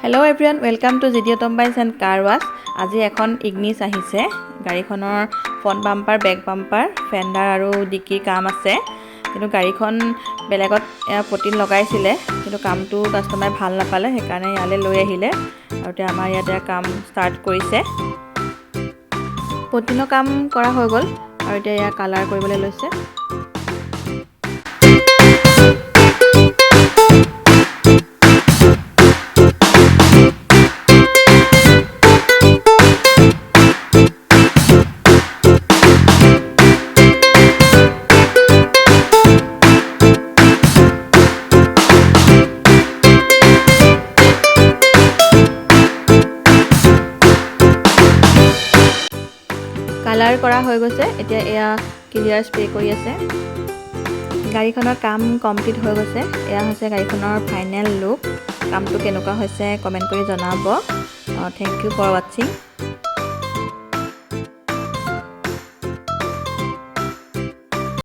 Hello' everyone, welcome to GD automobiles and car wash. আজি এখন Ignis আহিছে। গাড়ীখনৰ front bumper, back bumper, fender আৰু ডিকিৰ কাম আছে। কিন্তু গাড়ীখন বেলেগত পটিন লগাইছিলে, কিন্তু কামটো কাষ্টমাৰে ভাল নাপালে, সেইকাৰণে ইয়ালৈ লৈ আহিলে আৰু এতিয়া আমাৰ ইয়াতে কাম ষ্টাৰ্ট কৰিছে। পটিনৰ কাম কৰা হৈ গ'ল আৰু এতিয়া ইয়াৰ কালাৰ কৰিবলৈ লৈছে। কালাৰ কৰা হৈ গৈছে, এতিয়া এয়া ক্লিয়াৰ স্প্ৰে কৰি আছে। গাড়ীখনৰ কাম কমপ্লিট হৈ গৈছে। এয়া হৈছে গাড়ীখনৰ ফাইনেল লুক। কামটো কেনেকুৱা হৈছে কমেণ্ট কৰি জনাব। থেংক ইউ ফৰ ৱাচিং।